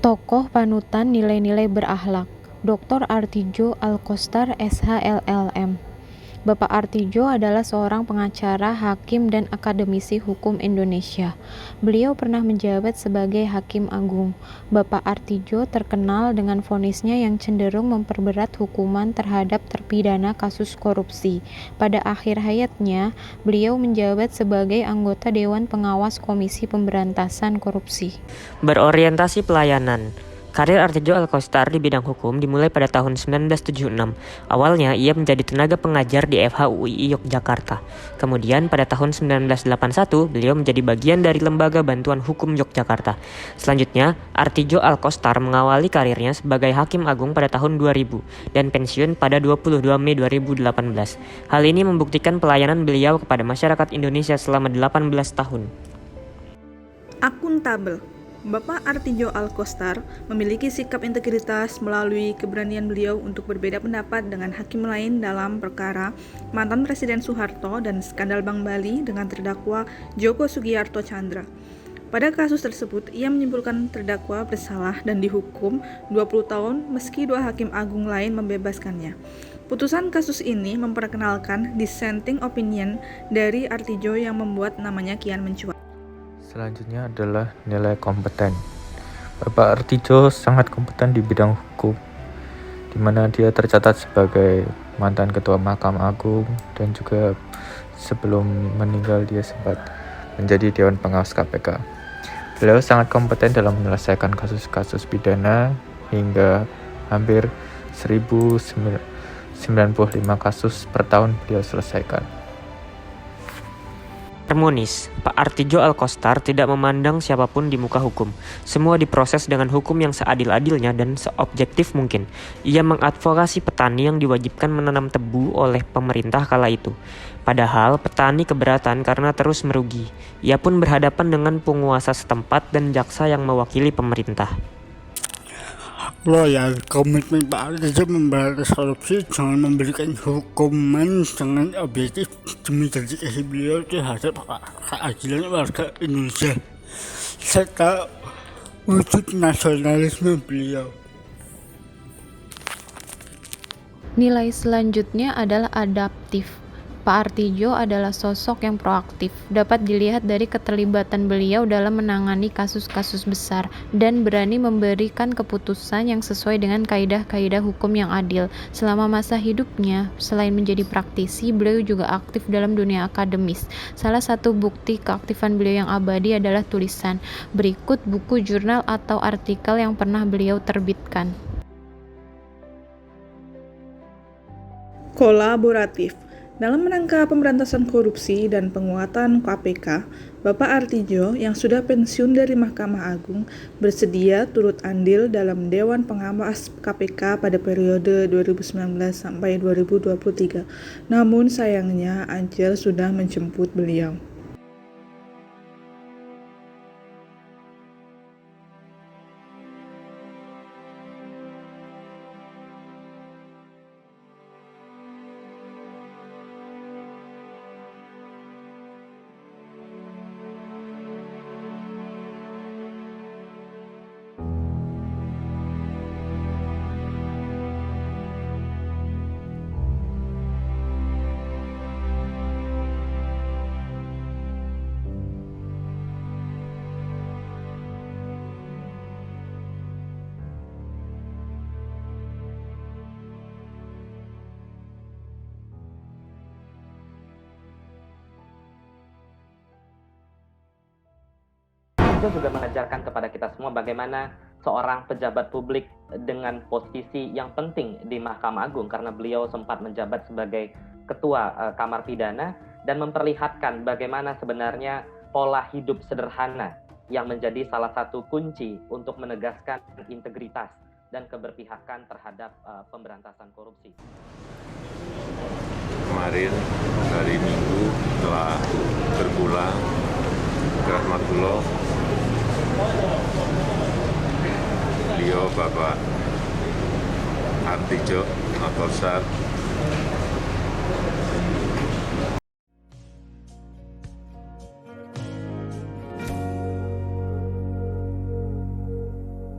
Tokoh panutan nilai-nilai berakhlak, Dr. Artijo Alkostar, SH-LLM. Bapak Artijo adalah seorang pengacara, hakim, dan akademisi hukum Indonesia. Beliau pernah menjabat sebagai Hakim Agung. Bapak Artijo terkenal dengan vonisnya yang cenderung memperberat hukuman terhadap terpidana kasus korupsi. Pada akhir hayatnya, beliau menjabat sebagai anggota Dewan Pengawas Komisi Pemberantasan Korupsi. Berorientasi pelayanan. Karir Artijo Alkostar di bidang hukum dimulai pada tahun 1976. Awalnya ia menjadi tenaga pengajar di FH UII Yogyakarta. Kemudian pada tahun 1981 beliau menjadi bagian dari Lembaga Bantuan Hukum Yogyakarta. Selanjutnya, Artijo Alkostar mengawali karirnya sebagai Hakim Agung pada tahun 2000 dan pensiun pada 22 Mei 2018. Hal ini membuktikan pelayanan beliau kepada masyarakat Indonesia selama 18 tahun. Akuntabel. Bapak Artijo Alkostar memiliki sikap integritas melalui keberanian beliau untuk berbeda pendapat dengan hakim lain dalam perkara mantan Presiden Soeharto dan skandal Bank Bali dengan terdakwa Joko Sugiarto Tjandra. Pada kasus tersebut, ia menyimpulkan terdakwa bersalah dan dihukum 20 tahun meski dua hakim agung lain membebaskannya. Putusan kasus ini memperkenalkan dissenting opinion dari Artijo yang membuat namanya kian mencuat. Selanjutnya adalah nilai kompeten. Bapak Artijo sangat kompeten di bidang hukum, di mana dia tercatat sebagai mantan Ketua Mahkamah Agung dan juga sebelum meninggal dia sempat menjadi Dewan Pengawas KPK. Beliau sangat kompeten dalam menyelesaikan kasus-kasus pidana hingga hampir 1095 kasus per tahun beliau selesaikan. Harmonis, Pak Artijo Alkostar tidak memandang siapapun di muka hukum. Semua diproses dengan hukum yang seadil-adilnya dan seobjektif mungkin. Ia mengadvokasi petani yang diwajibkan menanam tebu oleh pemerintah kala itu. Padahal petani keberatan karena terus merugi. Ia pun berhadapan dengan penguasa setempat dan jaksa yang mewakili pemerintah. Loyal, komitmen Pak Artijo memberantas korupsi, jangan memberikan hukuman dengan objektif demi dedikasi beliau terhadap keadilan warga Indonesia serta wujud nasionalisme beliau. Nilai selanjutnya adalah adaptif. Pak Artijo adalah sosok yang proaktif, dapat dilihat dari keterlibatan beliau dalam menangani kasus-kasus besar dan berani memberikan keputusan yang sesuai dengan kaidah-kaidah hukum yang adil. Selama masa hidupnya, selain menjadi praktisi, beliau juga aktif dalam dunia akademis. Salah satu bukti keaktifan beliau yang abadi adalah tulisan. Berikut buku, jurnal, atau artikel yang pernah beliau terbitkan. Kolaboratif. Dalam rangka pemberantasan korupsi dan penguatan KPK, Bapak Artijo yang sudah pensiun dari Mahkamah Agung bersedia turut andil dalam Dewan Pengawas KPK pada periode 2019 sampai 2023. Namun sayangnya Ajal sudah menjemput beliau. Itu juga mengajarkan kepada kita semua bagaimana seorang pejabat publik dengan posisi yang penting di Mahkamah Agung, karena beliau sempat menjabat sebagai Ketua Kamar Pidana dan memperlihatkan bagaimana sebenarnya pola hidup sederhana yang menjadi salah satu kunci untuk menegaskan integritas dan keberpihakan terhadap pemberantasan korupsi. Kemarin hari Minggu telah berpulang ke Rahmatullah. Beliau Bapak Artijo Alkostar